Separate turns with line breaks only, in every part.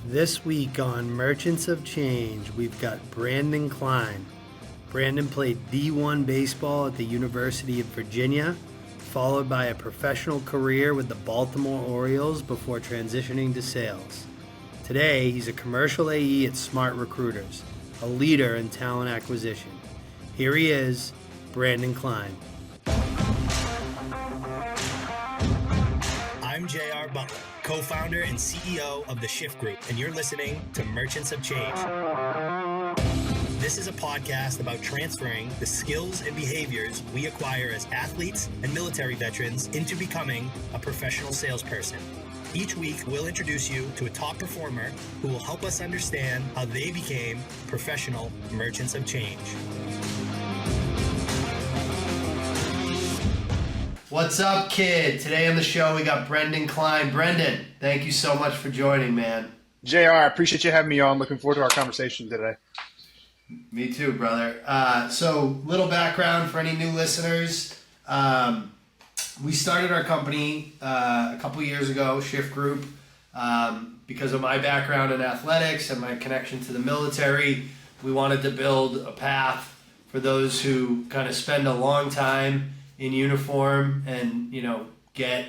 This week on Merchants of Change, we've got Branden Kline. Branden played D1 baseball at the University of Virginia, followed by a professional career with the Baltimore Orioles before transitioning to sales. Today, he's a commercial AE at SmartRecruiters, a leader in talent acquisition. Here he is, Branden Kline.
I'm J.R. Butler, co-founder and CEO of the Shift Group, and you're listening to Merchants of Change. This is a podcast about transferring the skills and behaviors we acquire as athletes and military veterans into becoming a professional salesperson. Each week, we'll introduce you to a top performer who will help us understand how they became professional merchants of change.
What's up, kid? Today on the show, we got Branden Kline. Branden, thank you so much for joining, man.
JR, I appreciate you having me on. Looking forward to our conversation today.
Me too, brother. So, little background for any new listeners. We started our company a couple years ago, Shift Group, because of my background in athletics and my connection to the military. We wanted to build a path for those who kind of spend a long time in uniform and, get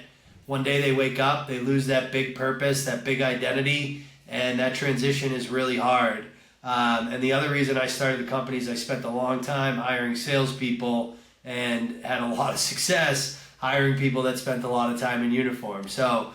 one day they wake up, they lose that big purpose, that big identity, and that transition is really hard. And the other reason I started the company is I spent a long time hiring salespeople and had a lot of success hiring people that spent a lot of time in uniform. So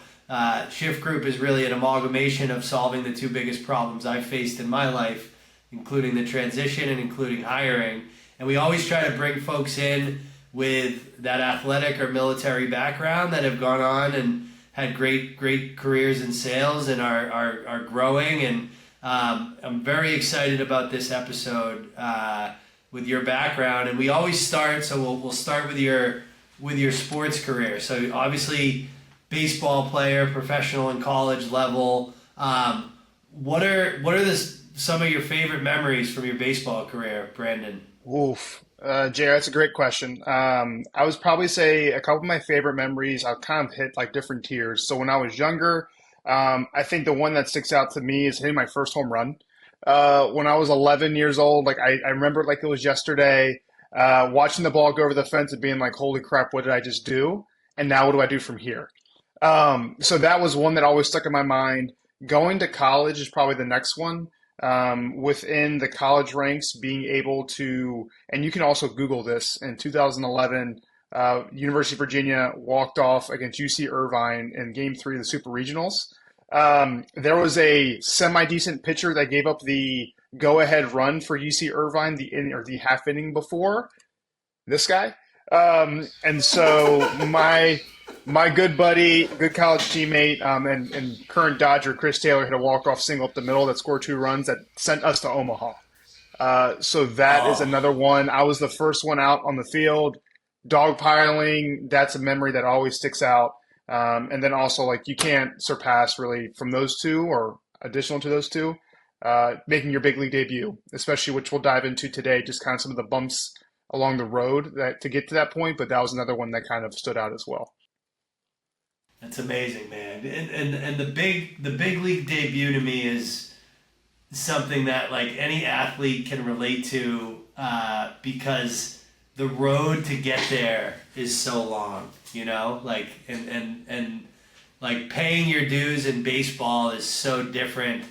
Shift Group is really an amalgamation of solving the two biggest problems I've faced in my life, including the transition and including hiring. And we always try to bring folks in with that athletic or military background that have gone on and had great careers in sales and are growing. And I'm very excited about this episode with your background. And we always start, so we'll start with your sports career. So obviously, baseball player, professional and college level. What are some of your favorite memories from your baseball career, Branden?
Oof. JR, that's a great question. I would probably say a couple of my favorite memories, I've kind of hit like different tiers. So when I was younger, I think the one that sticks out to me is hitting my first home run. When I was 11 years old, I remember it like it was yesterday, watching the ball go over the fence and being like, holy crap, what did I just do? And now what do I do from here? So that was one that always stuck in my mind. Going to college is probably the next one. Within the college ranks, being able to, and you can also Google this, in 2011, University of Virginia walked off against UC Irvine in Game 3 of the Super Regionals. There was a semi-decent pitcher that gave up the go-ahead run for UC Irvine the half inning before this guy. And so my good buddy, good college teammate, and current Dodger, Chris Taylor, hit a walk-off single up the middle that scored 2 runs that sent us to Omaha. So that is another one. I was the first one out on the field. Dogpiling, that's a memory that always sticks out. And then also, you can't surpass really from those two or additional to those two, making your big league debut, especially which we'll dive into today, just kind of some of the bumps along the road to get to that point. But that was another one that kind of stood out as well.
That's amazing, man. And the big league debut to me is something that any athlete can relate to because the road to get there is so long, and paying your dues in baseball is so different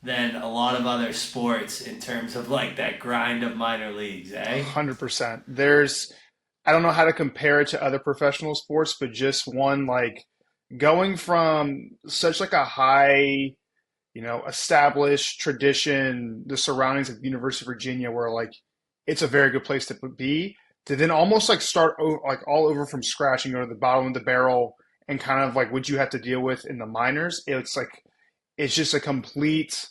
than a lot of other sports in terms of that grind of minor leagues, eh?
100%. I don't know how to compare it to other professional sports, but just one going from such a high, established tradition, the surroundings of the University of Virginia, where it's a very good place to be, to then almost start all over from scratch and go to the bottom of the barrel and kind of what you have to deal with in the minors. It's just a complete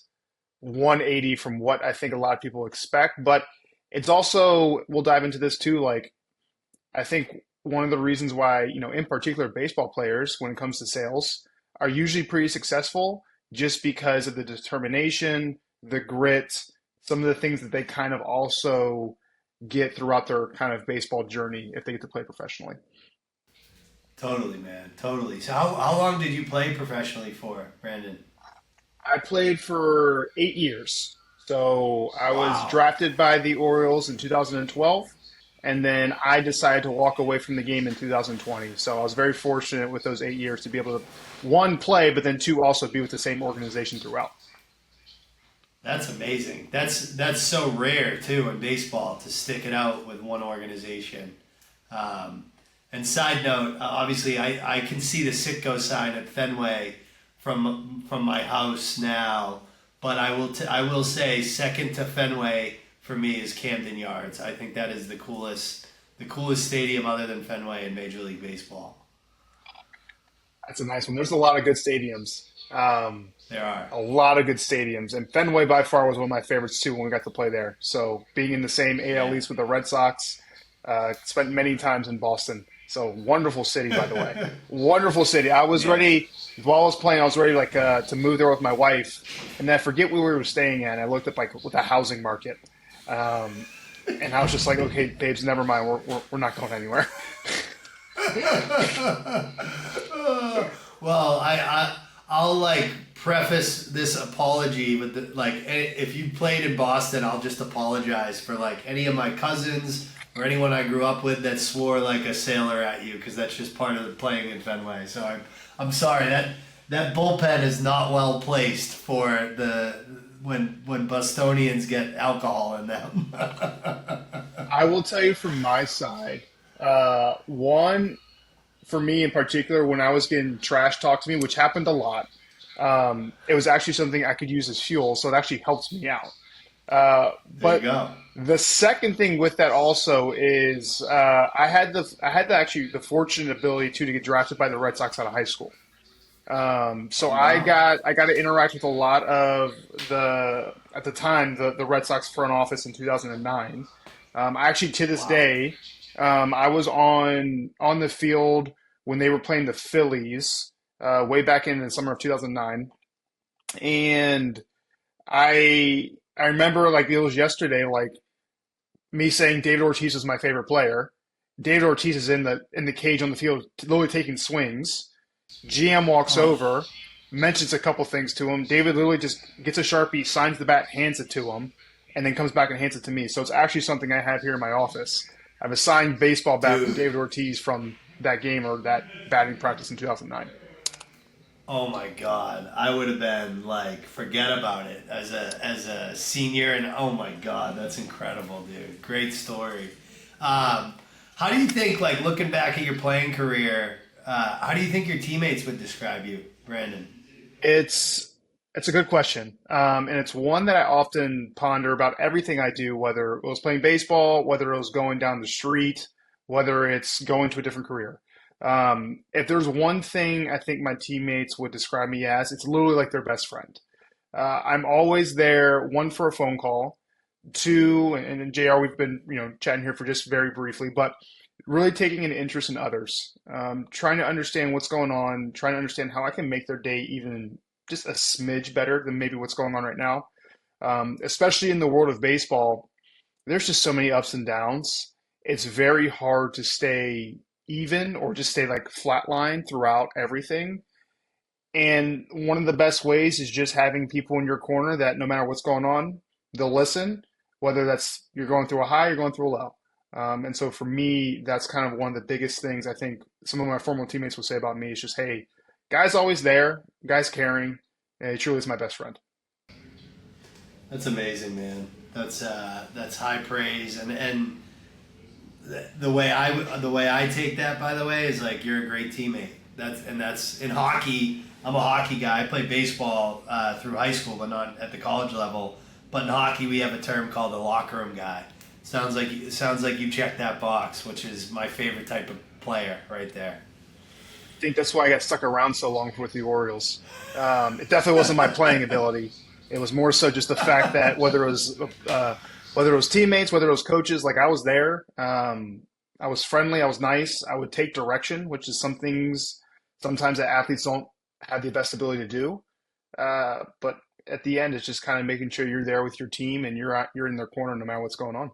180 from what I think a lot of people expect. But it's also, we'll dive into this too, I think one of the reasons why, in particular baseball players, when it comes to sales, are usually pretty successful just because of the determination, the grit, some of the things that they kind of also get throughout their kind of baseball journey if they get to play professionally.
Totally, man. Totally. So how long did you play professionally for, Branden?
I played for 8 years. So I was
Wow.
drafted by the Orioles in 2012, and then I decided to walk away from the game in 2020. So I was very fortunate with those 8 years to be able to, one, play, but then two, also be with the same organization throughout.
That's amazing. That's so rare too in baseball to stick it out with one organization. And side note, obviously, I can see the Sitco sign at Fenway from my house now, but I will say second to Fenway for me is Camden Yards. I think that is the coolest stadium other than Fenway in Major League Baseball.
That's a nice one. There's a lot of good stadiums.
There are.
A lot of good stadiums, and Fenway by far was one of my favorites too when we got to play there. So being in the same AL
Yeah.
East with the Red Sox, spent many times in Boston. So wonderful city, by the way. Wonderful city. I was
Yeah.
ready while I was playing. I was ready to move there with my wife, and then I forget where we were staying at. I looked up like with the housing market, um, and I was just like, okay, babes, never mind. We're not going anywhere.
Well, I'll like preface this apology with if you played in Boston, I'll just apologize for like any of my cousins or anyone I grew up with that swore like a sailor at you, because that's just part of the playing in Fenway. So I'm sorry that bullpen is not well placed for the when Bostonians get alcohol in them.
I will tell you from my side, one, for me in particular, when I was getting trash talked to me, which happened a lot, it was actually something I could use as fuel, so it actually helps me out.
There you
But
go.
the second thing with that also is I had the fortunate ability to get drafted by the Red Sox out of high school. So
Oh
I
wow.
got I got to interact with a lot of the at the time the Red Sox front office in 2009. I actually to this
Wow.
day, I was on the field when they were playing the Phillies way back in the summer of 2009, and I remember like it was yesterday, like me saying David Ortiz was my favorite player. David Ortiz is in the cage on the field, literally taking swings. GM walks
Oh,
over, mentions a couple things to him. David literally just gets a Sharpie, signs the bat, hands it to him, and then comes back and hands it to me. So it's actually something I have here in my office. I have a signed baseball bat from
dude.
David Ortiz from that game or that batting practice in 2009.
Oh my God, I would have been like, forget about it as a senior, and oh my God, that's incredible, dude. Great story. Um, how do you think, like looking back at your playing career, how do you think your teammates would describe you, Brandon?
It's it's a good question, and it's one that I often ponder about everything I do, whether it was playing baseball, whether it was going down the street, whether it's going to a different career. If there's one thing I think my teammates would describe me as, it's literally like their best friend. I'm always there, one for a phone call, two, and JR, we've been chatting here for just very briefly, but really taking an interest in others, trying to understand what's going on, trying to understand how I can make their day even just a smidge better than maybe what's going on right now. Especially in the world of baseball, there's just so many ups and downs. It's very hard to stay even or just stay like flatline throughout everything. And one of the best ways is just having people in your corner that no matter what's going on, they'll listen, whether that's you're going through a high, you're going through a low. And so for me, that's kind of one of the biggest things I think some of my former teammates will say about me is just, hey, guy's always there, guy's caring, and he truly is my best friend.
That's amazing, man. That's high praise, and the way I take that, by the way, is like you're a great teammate. That's in hockey. I'm a hockey guy. I played baseball through high school, but not at the college level. But in hockey, we have a term called the locker room guy. Sounds like you check that box, which is my favorite type of player right there.
I think that's why I got stuck around so long with the Orioles. It definitely wasn't my playing ability. It was more so just the fact that whether it was teammates, whether it was coaches, like I was there. I was friendly. I was nice. I would take direction, which is some things sometimes that athletes don't have the best ability to do. But at the end, it's just kind of making sure you're there with your team and you're in their corner no matter what's going on.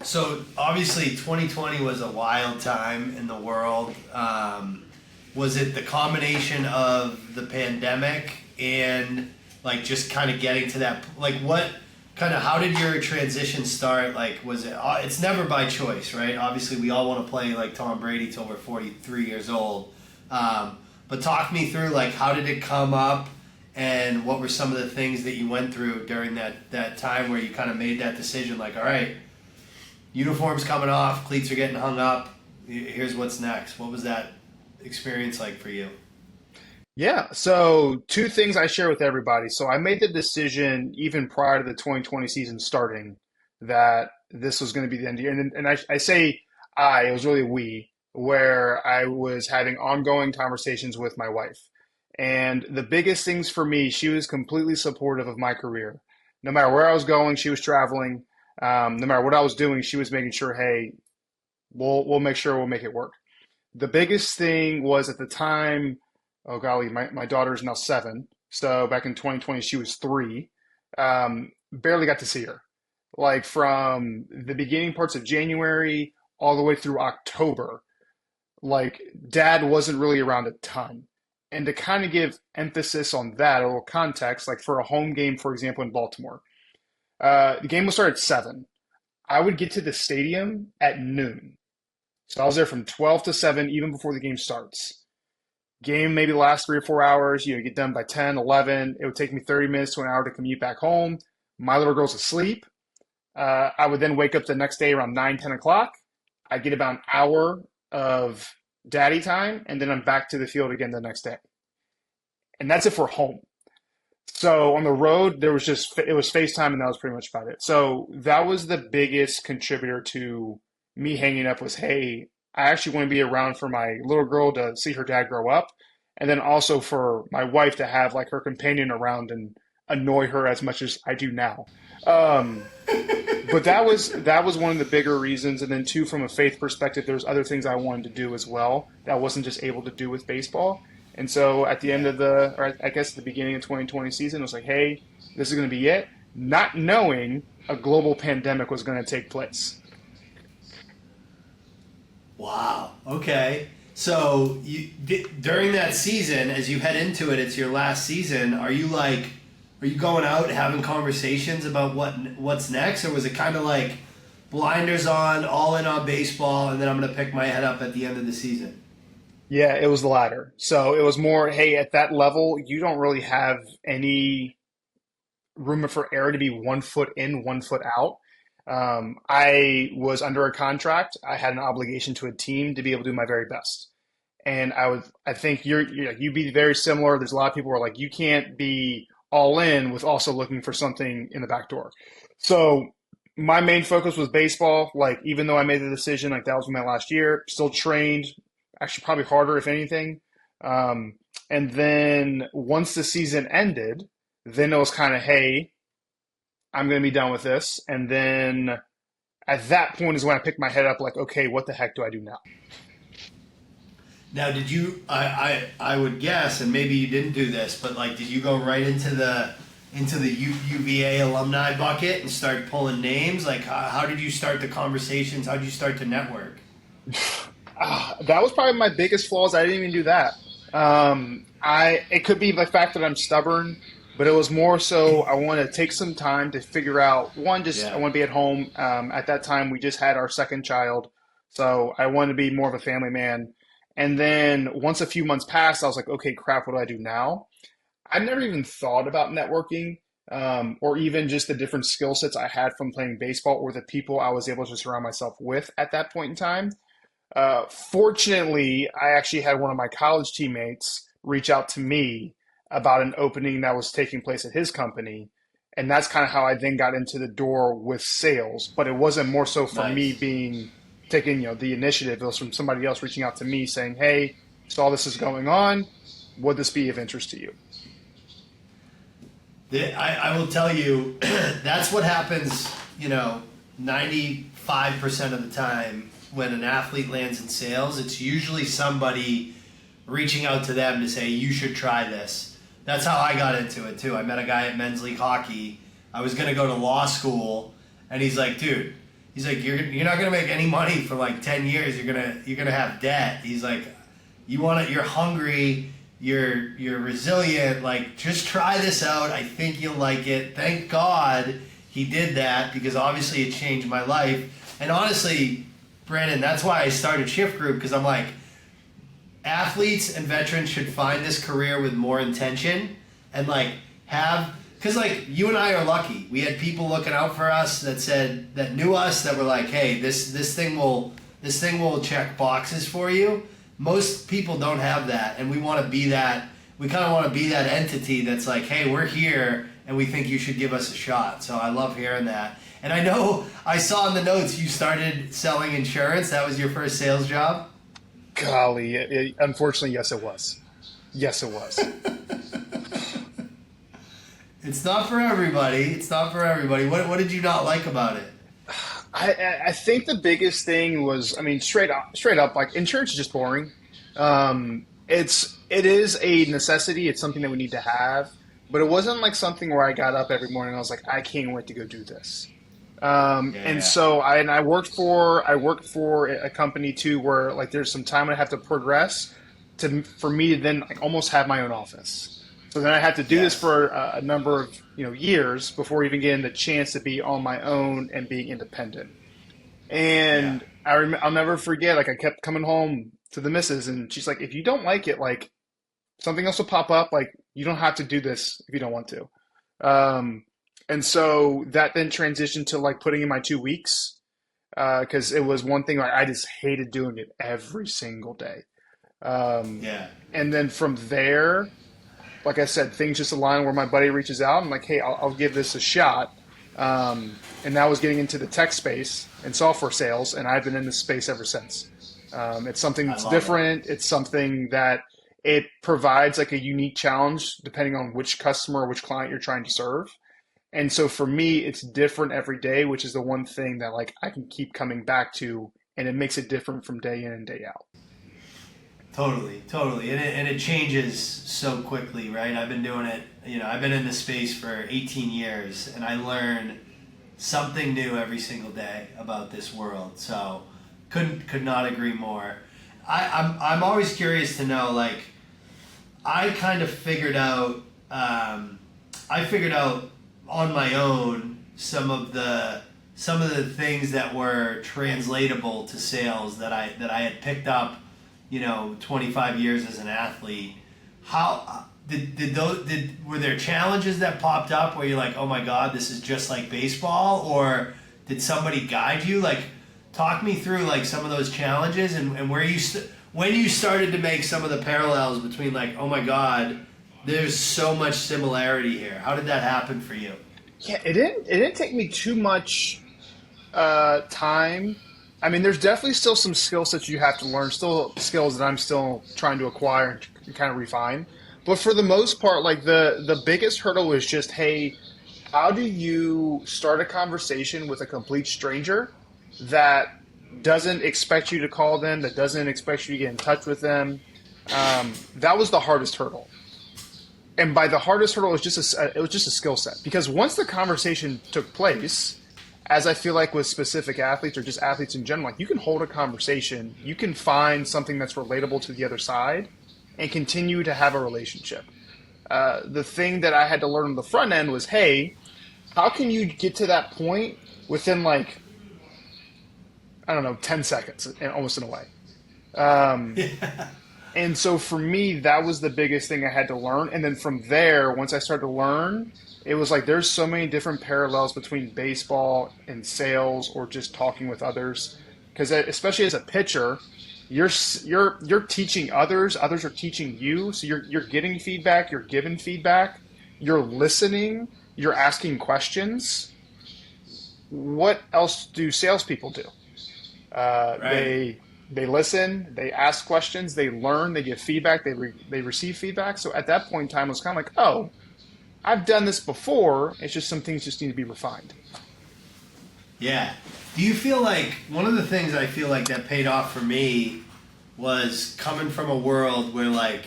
So obviously, 2020 was a wild time in the world. Was it the combination of the pandemic and like just kind of getting to that, like what kind of, how did your transition start? Like, was it, it's never by choice, right? Obviously we all want to play like Tom Brady till we're 43 years old. But talk me through, like, how did it come up, and what were some of the things that you went through during that time where you kind of made that decision, like, all right, uniform's coming off, cleats are getting hung up, here's what's next. What was that experience like for you?
Yeah, so two things I share with everybody. So I made the decision even prior to the 2020 season starting that this was going to be the end of the year. And I say it was really we, where I was having ongoing conversations with my wife. And the biggest things for me, she was completely supportive of my career. No matter where I was going, she was traveling. No matter what I was doing, she was making sure, hey, we'll make sure we'll make it work. The biggest thing was at the time, oh golly, my daughter is now 7. So back in 2020, she was 3. Barely got to see her. Like from the beginning parts of January all the way through October, like dad wasn't really around a ton. And to kind of give emphasis on that, a little context, like for a home game, for example, in Baltimore, the game will start at 7. I would get to the stadium at noon. So I was there from 12 to 7, even before the game starts. Game maybe last 3 or 4 hours, get done by 10, 11. It would take me 30 minutes to an hour to commute back home. My little girl's asleep. I would then wake up the next day around 9, 10 o'clock. I get about an hour of daddy time, and then I'm back to the field again the next day. And that's it for home. So on the road, it was FaceTime, and that was pretty much about it. So that was the biggest contributor to me hanging up was, hey, I actually want to be around for my little girl to see her dad grow up, and then also for my wife to have like her companion around and annoy her as much as I do now. But that was one of the bigger reasons. And then two, from a faith perspective, there's other things I wanted to do as well that I wasn't just able to do with baseball. And so at the end of or I guess the beginning of 2020 season, it was like, hey, this is going to be it. Not knowing a global pandemic was going to take place.
Wow. Okay. So during that season, as you head into it, it's your last season. Are you going out having conversations about what's next, or was it kind of like blinders on, all in on baseball, and then I'm going to pick my head up at the end of the season?
Yeah, it was the latter. So it was more, hey, at that level, you don't really have any room for error to be 1 foot in, 1 foot out. I was under a contract. I had an obligation to a team to be able to do my very best. And I think you'd be very similar. There's a lot of people who are like, you can't be all in with also looking for something in the back door. So my main focus was baseball. Like, even though I made the decision, like that was my last year, still trained, actually probably harder if anything. And then once the season ended, then it was kind of, hey, I'm going to be done with this. And then at that point is when I picked my head up like, okay, what the heck do I do now?
Now, did you, I would guess, and maybe you didn't do this, but like, did you go right into the UVA alumni bucket and start pulling names? Like, how did you start the conversations? How did you start to network?
That was probably my biggest flaws. I didn't even do that. It could be the fact that I'm stubborn, but it was more so I want to take some time to figure out, I want to be at home. At that time, we just had our second child, so I wanted to be more of a family man. And then once a few months passed, I was like, okay, crap, what do I do now? I never even thought about networking, or even just the different skill sets I had from playing baseball or the people I was able to surround myself with at that point in time. Fortunately, I actually had one of my college teammates reach out to me about an opening that was taking place at his company. And that's kind of how I then got into the door with sales. But it wasn't more so for me taking the initiative. It was from somebody else reaching out to me saying, hey, saw this is going on. Would this be of interest to you?
I will tell you, that's what happens, 95% of the time when an athlete lands in sales. It's usually somebody reaching out to them to say, you should try this. That's how I got into it too. I met a guy at men's league hockey. I was going to go to law school, and he's like, dude, you're not going to make any money for like 10 years. You're going to have debt. He's like, you're hungry, you're resilient. Like, just try this out. I think you'll like it. Thank God he did that, because obviously it changed my life. And honestly, Brandon, that's why I started Shift Group, because I'm like, athletes and veterans should find this career with more intention and like because like you and I are lucky. We had people looking out for us that knew us, that were like, hey, this thing will check boxes for you. Most people don't have that, and we want to be that. We kind of want to be that entity that's like, hey, we're here and we think you should give us a shot. So I love hearing that. And I know I saw in the notes you started selling insurance. That was your first sales job?
Golly, unfortunately, yes, it was. Yes, it was.
It's not for everybody. It's not for everybody. What did you not like about it?
I think the biggest thing was, I mean, straight up, like, insurance is just boring. It is a necessity. It's something that we need to have, but it wasn't like something where I got up every morning and I was like, I can't wait to go do this. And so I worked for a company too, where like there's some time I have to progress for me to then like almost have my own office. So then I had to do this for a number of years before even getting the chance to be on my own and being independent. And I'll never forget, like, I kept coming home to the missus and she's like, if you don't like it, like, something else will pop up. Like, you don't have to do this if you don't want to. And so that then transitioned to like putting in my 2 weeks, because it was one thing like I just hated doing it every single day. And then from there, like I said, things just align where my buddy reaches out and like, hey, I'll give this a shot. And that was getting into the tech space and software sales, and I've been in this space ever since. It's something that's different. It's something that it provides like a unique challenge depending on which customer or which client you're trying to serve. And so for me, it's different every day, which is the one thing that like I can keep coming back to, and it makes it different from day in and day out.
Totally. And it changes so quickly, right? I've been doing it, I've been in this space for 18 years, and I learn something new every single day about this world. So could not agree more. I'm always curious to know, like, I kind of figured out on my own some of the things that were translatable to sales that I had picked up, 25 years as an athlete. How were there challenges that popped up where you're like, oh my God, this is just like baseball? Or did somebody guide you? Like, talk me through like some of those challenges and where when you started to make some of the parallels between like, oh my God, there's so much similarity here. How did that happen for you?
Yeah, it didn't take me too much time. I mean, there's definitely still some skill sets you have to learn, still skills that I'm still trying to acquire and kind of refine. But for the most part, like the biggest hurdle is just, hey, how do you start a conversation with a complete stranger that doesn't expect you to call them, that doesn't expect you to get in touch with them? That was the hardest hurdle. And by the hardest hurdle, it was just a skill set. Because once the conversation took place, as I feel like with specific athletes or just athletes in general, like you can hold a conversation, you can find something that's relatable to the other side and continue to have a relationship. The thing that I had to learn on the front end was, hey, how can you get to that point within like, I don't know, 10 seconds, almost in a way. And so for me, that was the biggest thing I had to learn. And then from there, once I started to learn, it was like there's so many different parallels between baseball and sales or just talking with others. Because especially as a pitcher, you're teaching others are teaching you. So you're getting feedback, you're giving feedback, you're listening, you're asking questions. What else do salespeople do?
Right.
They listen, they ask questions, they learn, they give feedback, they receive feedback. So at that point in time, it was kind of like, oh, I've done this before. It's just some things just need to be refined.
Yeah. Do you feel like one of the things I feel like that paid off for me was coming from a world where like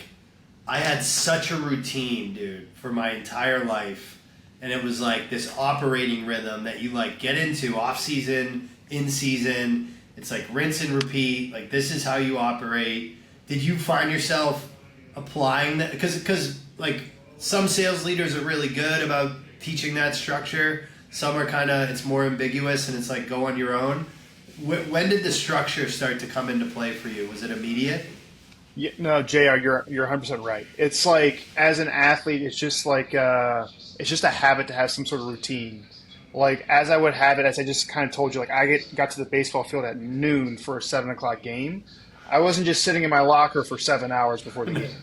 I had such a routine, dude, for my entire life. And it was like this operating rhythm that you like get into off season, in season. It's like rinse and repeat. Like, this is how you operate. Did you find yourself applying that? Because like some sales leaders are really good about teaching that structure. Some are kind of, it's more ambiguous and it's like go on your own. When did the structure start to come into play for you? Was it immediate?
Yeah, no, JR, you're 100% right. It's like as an athlete, it's just like it's just a habit to have some sort of routine. Like as I would have it, as I just kind of told you, like got to the baseball field at noon for a 7 o'clock game. I wasn't just sitting in my locker for 7 hours before the game.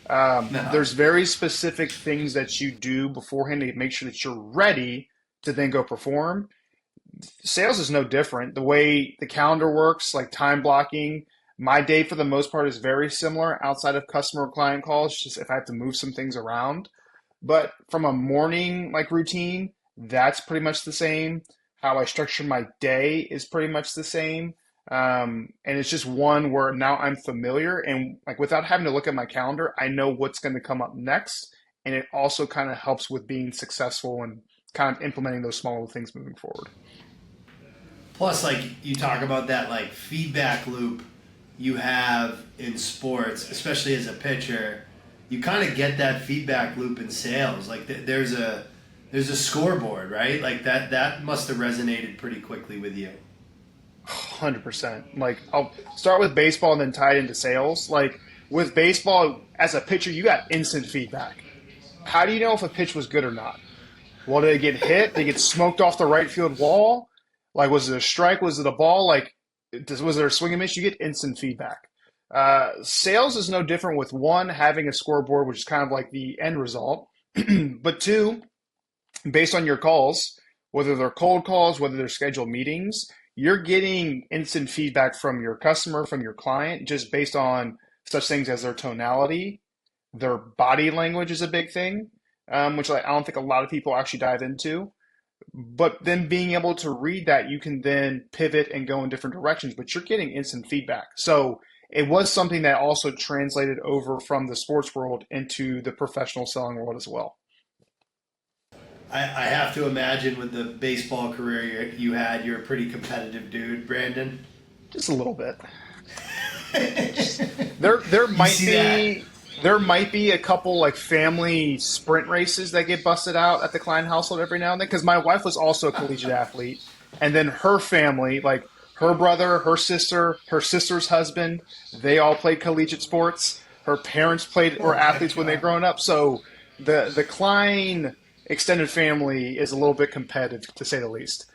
No.
There's very specific things that you do beforehand to make sure that you're ready to then go perform. Sales is no different. The way the calendar works, like time blocking, my day for the most part is very similar outside of customer or client calls, just if I have to move some things around. But from a morning like routine, that's pretty much the same. How I structure my day is pretty much the same. And it's just one where now I'm familiar and like without having to look at my calendar, I know what's going to come up next. And it also kind of helps with being successful and kind of implementing those smaller things moving forward.
Plus, like you talk about that like feedback loop you have in sports, especially as a pitcher, you kind of get that feedback loop in sales. Like there's a scoreboard, right? Like that must have resonated pretty quickly with you.
100%. Like I'll start with baseball and then tie it into sales. Like with baseball, as a pitcher, you got instant feedback. How do you know if a pitch was good or not? Well, did it get hit? Did it get smoked off the right field wall? Like, was it a strike? Was it a ball? Like, was there a swing and miss? You get instant feedback. Sales is no different with one, having a scoreboard, which is kind of like the end result. But two, based on your calls, whether they're cold calls, whether they're scheduled meetings, you're getting instant feedback from your customer, from your client, just based on such things as their tonality. Their body language is a big thing, which I don't think a lot of people actually dive into. But then being able to read that, you can then pivot and go in different directions, but you're getting instant feedback. So it was something that also translated over from the sports world into the professional selling world as well.
I have to imagine with the baseball career you had, you're a pretty competitive dude, Brandon.
Just a little bit. There might be a couple like family sprint races that get busted out at the Kline household every now and then, because my wife was also a collegiate athlete, and then her family, like her brother, her sister's husband, they all played collegiate sports. Her parents were athletes when they were growing up, so the Kline extended family is a little bit competitive, to say the least.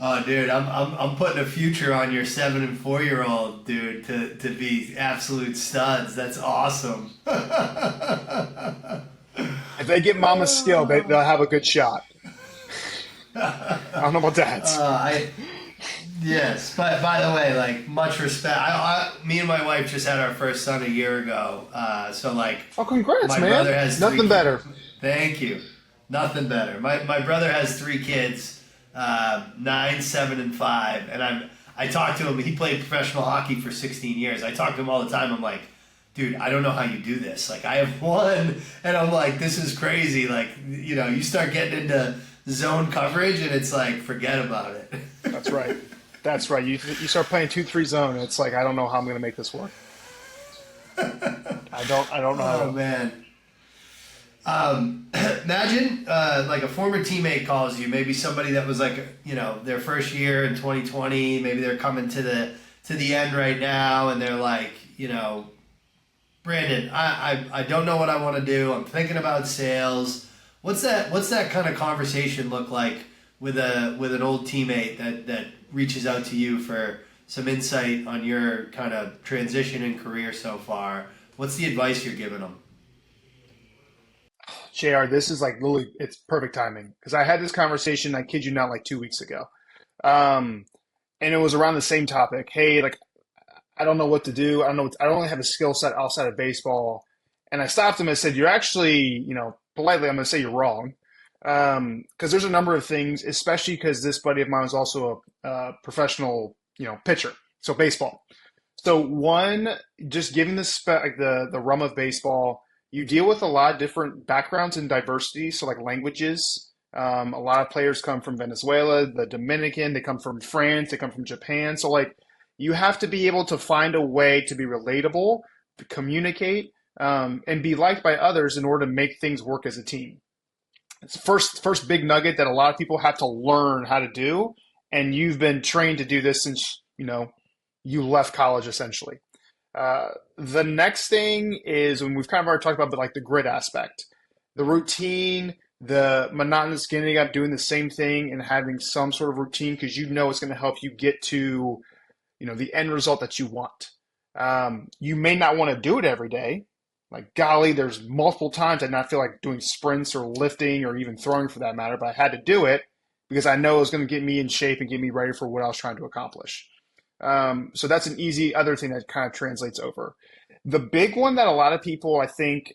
Oh, dude, I'm putting a future on your 7 and 4-year-old, dude, to be absolute studs. That's awesome.
If they get mama's skill, they'll have a good shot. I don't know about that.
Yes, but by the way, like much respect. Me and my wife just had our first son a year ago. So like,
oh, congrats,
my
man!
brother has
Nothing better.
Thank you. Nothing better. My brother has 3 kids, 9, 7, and 5, and I talk to him. He played professional hockey for 16 years. I talk to him all the time. I'm like, dude, I don't know how you do this. Like, I have one, and I'm like, this is crazy. Like, you know, you start getting into zone coverage, and it's like, forget about it.
That's right. That's right. You start playing 2-3 zone, and it's like, I don't know how I'm going to make this work. I don't know how.
Oh man. Imagine like a former teammate calls you, maybe somebody that was like, you know, their first year in 2020, maybe they're coming to the end right now, and they're like, you know, Brandon, I don't know what I want to do. I'm thinking about sales. What's that kind of conversation look like with an old teammate that reaches out to you for some insight on your kind of transition in career so far? What's the advice you're giving them?
JR, this is like literally, it's perfect timing, because I had this conversation, I kid you not, like 2 weeks ago. And it was around the same topic. Hey, like, I don't know what to do. I don't really have a skill set outside of baseball. And I stopped him and said, you're actually, you know, politely, I'm going to say you're wrong. Because there's a number of things, especially because this buddy of mine was also a professional, you know, pitcher. So baseball. So one, just giving the realm of baseball, you deal with a lot of different backgrounds and diversity. So like languages, a lot of players come from Venezuela, the Dominican, they come from France, they come from Japan. So like you have to be able to find a way to be relatable, communicate, and be liked by others in order to make things work as a team. It's first big nugget that a lot of people have to learn how to do, and you've been trained to do this since you left college essentially. The next thing is when we've kind of already talked about, but like the grit aspect, the routine, the monotonous getting up, doing the same thing, and having some sort of routine because it's going to help you get to the end result that you want. You may not want to do it every day. Like, golly, there's multiple times I not feel like doing sprints or lifting or even throwing for that matter, but I had to do it because I know it was going to get me in shape and get me ready for what I was trying to accomplish. So that's an easy other thing that kind of translates over. The big one that a lot of people, I think,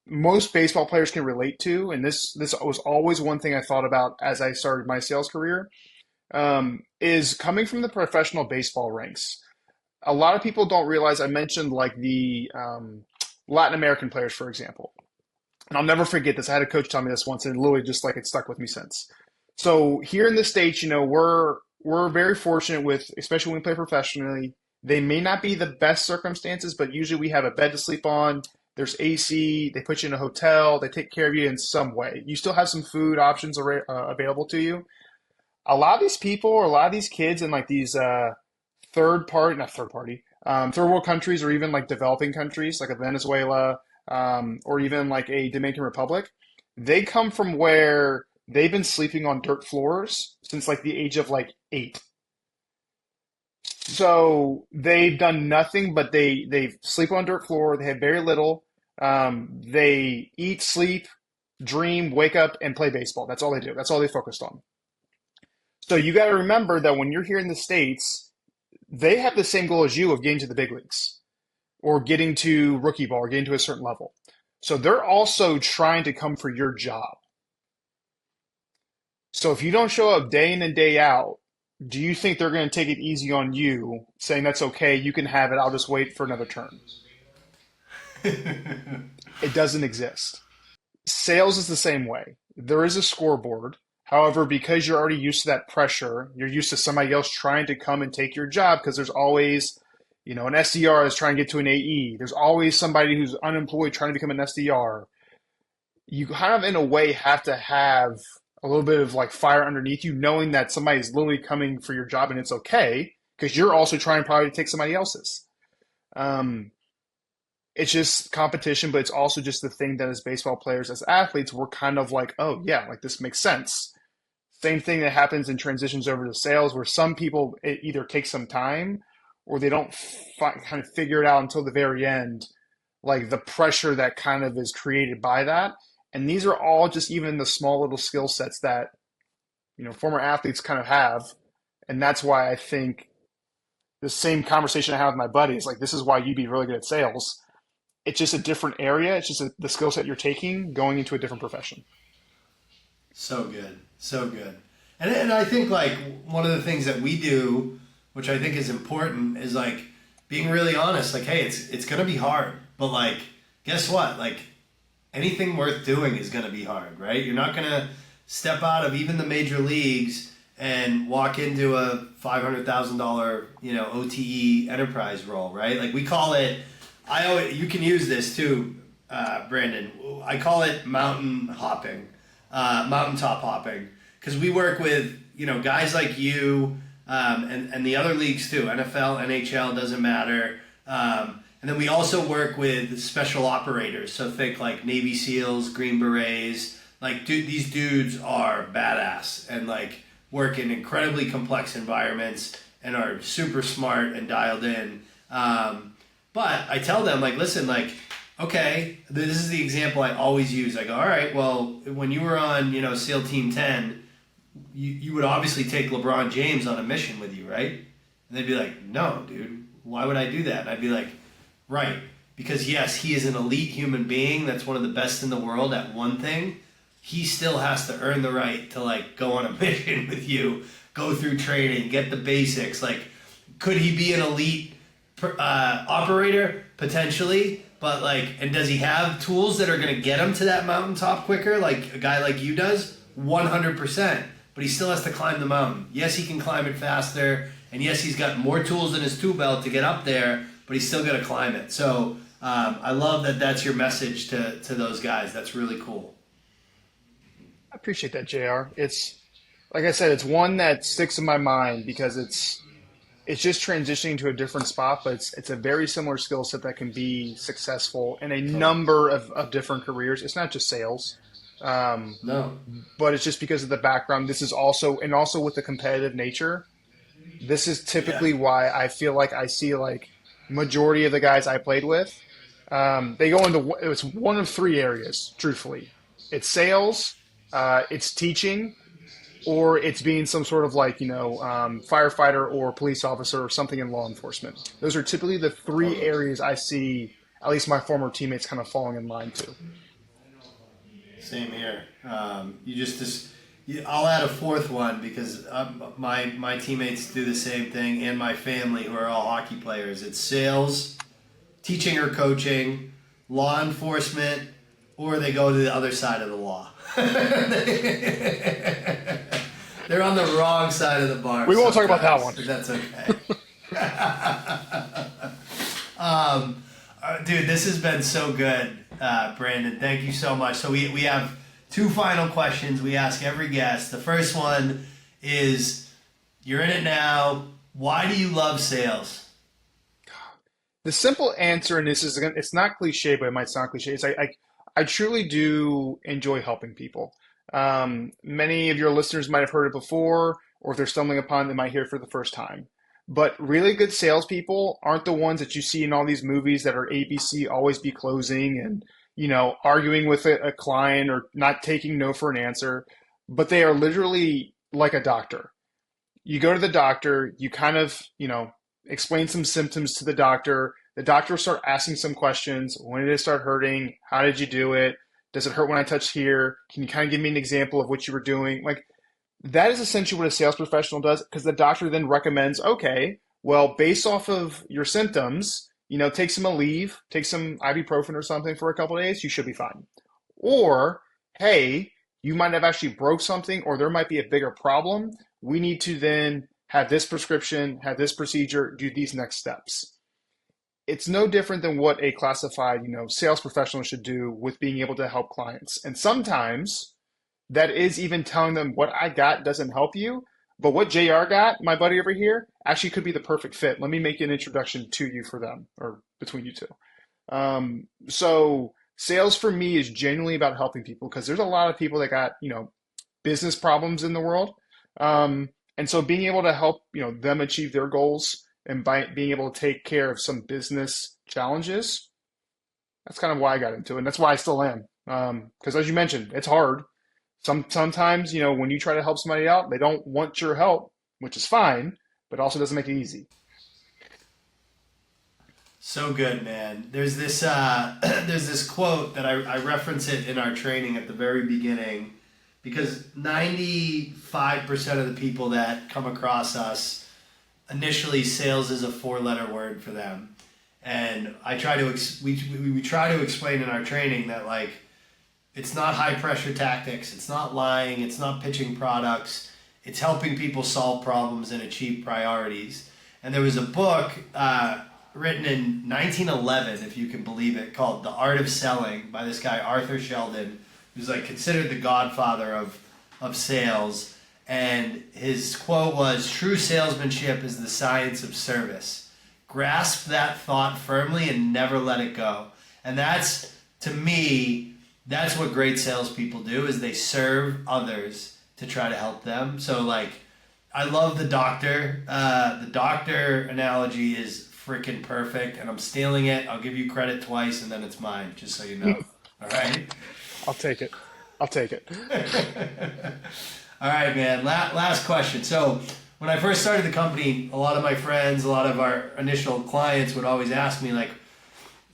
most baseball players can relate to, and this was always one thing I thought about as I started my sales career, is coming from the professional baseball ranks. A lot of people don't realize I mentioned like the Latin American players, for example. And I'll never forget this. I had a coach tell me this once, and literally just like it stuck with me since. So here in the States, we're very fortunate with, especially when we play professionally, they may not be the best circumstances, but usually we have a bed to sleep on. There's AC. They put you in a hotel. They take care of you in some way. You still have some food options available to you. A lot of these people or a lot of these kids in like these third world countries or even like developing countries like a Venezuela or even like a Dominican Republic, they come from where they've been sleeping on dirt floors since like the age of like 8. So they've done nothing but they sleep on dirt floor. They have very little. They eat, sleep, dream, wake up, and play baseball. That's all they do. That's all they focused on. So you got to remember that when you're here in the States, they have the same goal as you of getting to the big leagues or getting to rookie ball or getting to a certain level. So they're also trying to come for your job. So if you don't show up day in and day out, do you think they're going to take it easy on you, saying that's okay, you can have it, I'll just wait for another turn? It doesn't exist. Sales is the same way. There is a scoreboard. However, because you're already used to that pressure, you're used to somebody else trying to come and take your job because there's always, an SDR is trying to get to an AE. There's always somebody who's unemployed trying to become an SDR. You kind of, in a way, have to have a little bit of like fire underneath you, knowing that somebody's literally coming for your job and it's okay because you're also trying probably to take somebody else's. It's just competition, but it's also just the thing that as baseball players, as athletes, we're kind of like, oh yeah, like this makes sense. Same thing that happens in transitions over to sales where some people, it either takes some time or they don't kind of figure it out until the very end, like the pressure that kind of is created by that. And these are all just even the small little skill sets that, former athletes kind of have. And that's why I think the same conversation I have with my buddies, like this is why you'd be really good at sales. It's just a different area. It's just the skill set you're taking going into a different profession.
So good. So good. And I think like one of the things that we do, which I think is important, is like being really honest. Like, hey, it's going to be hard, but like, guess what? Like anything worth doing is going to be hard, right? You're not going to step out of even the major leagues and walk into a $500,000, OTE enterprise role, right? Like we call it, you can use this too, Brandon. I call it mountaintop hopping, because we work with, guys like you, and the other leagues too, NFL, NHL, doesn't matter. And then we also work with special operators. So think like Navy SEALs, Green Berets. Like, these dudes are badass and like work in incredibly complex environments and are super smart and dialed in. But I tell them, like, listen, like, okay, this is the example I always use. I go, all right, well, when you were on, SEAL Team 10, you would obviously take LeBron James on a mission with you, right? And they'd be like, no, dude, why would I do that? And I'd be like, right, because yes, he is an elite human being that's one of the best in the world at one thing. He still has to earn the right to like go on a mission with you, go through training, get the basics. Like, could he be an elite operator? Potentially, but like, and does he have tools that are going to get him to that mountaintop quicker, like a guy like you does? 100%. But he still has to climb the mountain. Yes, he can climb it faster, and yes, he's got more tools in his tool belt to get up there, but he's still going to climb it. So I love that that's your message to those guys. That's really cool.
I appreciate that, JR. It's like I said, it's one that sticks in my mind because it's just transitioning to a different spot, but it's a very similar skill set that can be successful in a number of different careers. It's not just sales.
No.
But it's just because of the background. This is also with the competitive nature. This is typically why I feel like I see like majority of the guys I played with, they go into it's one of three areas, truthfully. It's sales, it's teaching, or it's being some sort of like, firefighter or police officer or something in law enforcement. Those are typically the three areas I see at least my former teammates kind of falling in line to.
Same here. I'll add a fourth one because my teammates do the same thing, and my family, who are all hockey players. It's sales, teaching or coaching, law enforcement, or they go to the other side of the law. They're on the wrong side of the bar.
We won't talk about that one.
But that's okay. Dude, this has been so good, Branden. Thank you so much. So we have two final questions we ask every guest. The first one is, you're in it now. Why do you love sales?
The simple answer, and it's not cliche, but it might sound cliche, is I truly do enjoy helping people. Many of your listeners might have heard it before, or if they're stumbling upon it, they might hear it for the first time. But really good salespeople aren't the ones that you see in all these movies that are ABC, always be closing, and arguing with a client or not taking no for an answer. But they are literally like a doctor. You go to the doctor, you kind of, explain some symptoms to the doctor. The doctor will start asking some questions. When did it start hurting? How did you do it? Does it hurt when I touch here? Can you kind of give me an example of what you were doing? Like, that is essentially what a sales professional does, because the doctor then recommends, okay, well, based off of your symptoms, take some Aleve, take some ibuprofen or something for a couple of days, you should be fine. Or, hey, you might have actually broke something, or there might be a bigger problem. We need to then have this prescription, have this procedure, do these next steps. It's no different than what a classified, sales professional should do with being able to help clients. And sometimes that is even telling them what I got doesn't help you, but what JR got, my buddy over here, actually could be the perfect fit. Let me make an introduction to you for them, or between you two. So sales for me is genuinely about helping people, because there's a lot of people that got, business problems in the world. And so being able to help, them achieve their goals, and by being able to take care of some business challenges, that's kind of why I got into it. And that's why I still am. Because as you mentioned, it's hard. Sometimes, when you try to help somebody out, they don't want your help, which is fine, but also doesn't make it easy.
So good, man. There's this quote that I reference it in our training at the very beginning, because 95% of the people that come across us, initially sales is a 4-letter word for them. And I try to we try to explain in our training that, like, it's not high pressure tactics, it's not lying, it's not pitching products, it's helping people solve problems and achieve priorities. And there was a book written in 1911, if you can believe it, called The Art of Selling by this guy Arthur Sheldon, who's like considered the godfather of sales. And his quote was, "True salesmanship is the science of service. Grasp that thought firmly and never let it go." And that's, to me, that's what great salespeople do, is they serve others to try to help them. So, like, I love the doctor. The doctor analogy is freaking perfect, and I'm stealing it. I'll give you credit twice, and then it's mine, just so you know. All right?
I'll take it.
All right, man. Last question. So when I first started the company, a lot of my friends, a lot of our initial clients would always ask me, like,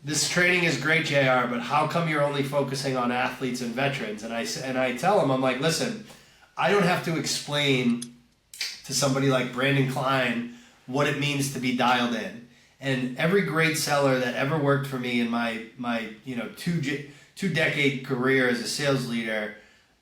this training is great, JR, but how come you're only focusing on athletes and veterans? And I tell them, I'm like, listen, I don't have to explain to somebody like Branden Kline what it means to be dialed in. And every great seller that ever worked for me in my 2-decade career as a sales leader,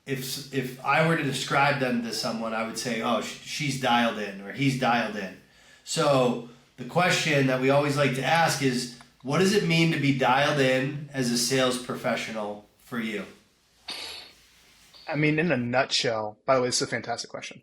if I were to describe them to someone, I would say, oh, she's dialed in, or he's dialed in. So the question that we always like to ask is, what does it mean to be dialed in as a sales professional for you?
I mean, in a nutshell, by the way, this is a fantastic question.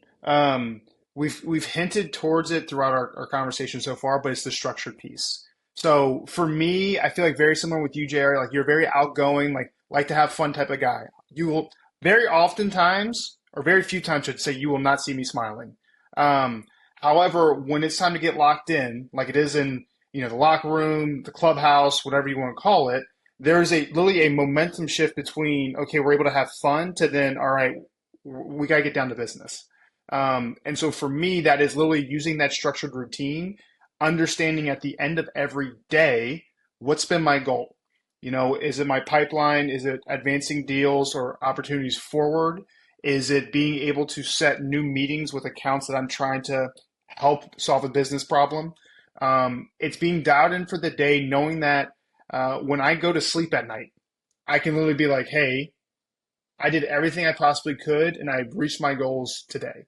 We've hinted towards it throughout our conversation so far, but it's the structured piece. So for me, I feel like very similar with you, Jerry. Like you're very outgoing, like to have fun type of guy. You will very oftentimes, or very few times, should say, you will not see me smiling. However, when it's time to get locked in, like it is in the locker room, the clubhouse, whatever you want to call it, there is literally a momentum shift between, okay, we're able to have fun, to then, all right, we got to get down to business. And so for me, that is literally using that structured routine, understanding at the end of every day, what's been my goal? Is it my pipeline? Is it advancing deals or opportunities forward? Is it being able to set new meetings with accounts that I'm trying to help solve a business problem? It's being dialed in for the day, knowing that when I go to sleep at night, I can literally be like, hey, I did everything I possibly could and I've reached my goals today.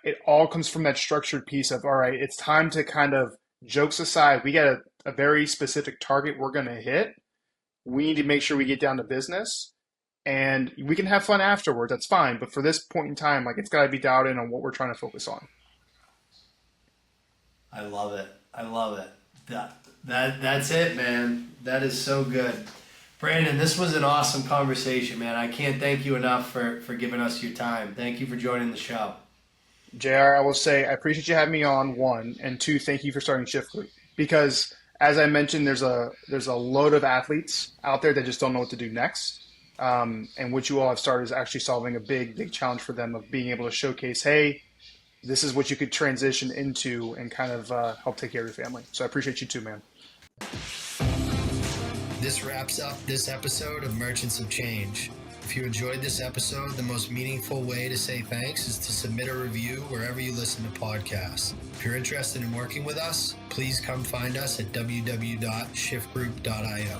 It all comes from that structured piece of, all right, it's time to kind of, jokes aside, we got a very specific target we're going to hit. We need to make sure we get down to business, and we can have fun afterwards. That's fine. But for this point in time, like, it's got to be dialed in on what we're trying to focus on.
I love it. I love it. That's it, man. That is so good. Branden, this was an awesome conversation, man. I can't thank you enough for giving us your time. Thank you for joining the show.
JR, I will say I appreciate you having me on, one, and two, thank you for starting Shift Group, because as I mentioned, there's a load of athletes out there that just don't know what to do next. And what you all have started is actually solving a big challenge for them of being able to showcase, hey, this is what you could transition into and kind of help take care of your family. So I appreciate you too, man.
This wraps up this episode of Merchants of Change. If you enjoyed this episode, the most meaningful way to say thanks is to submit a review wherever you listen to podcasts. If you're interested in working with us, please come find us at www.shiftgroup.io.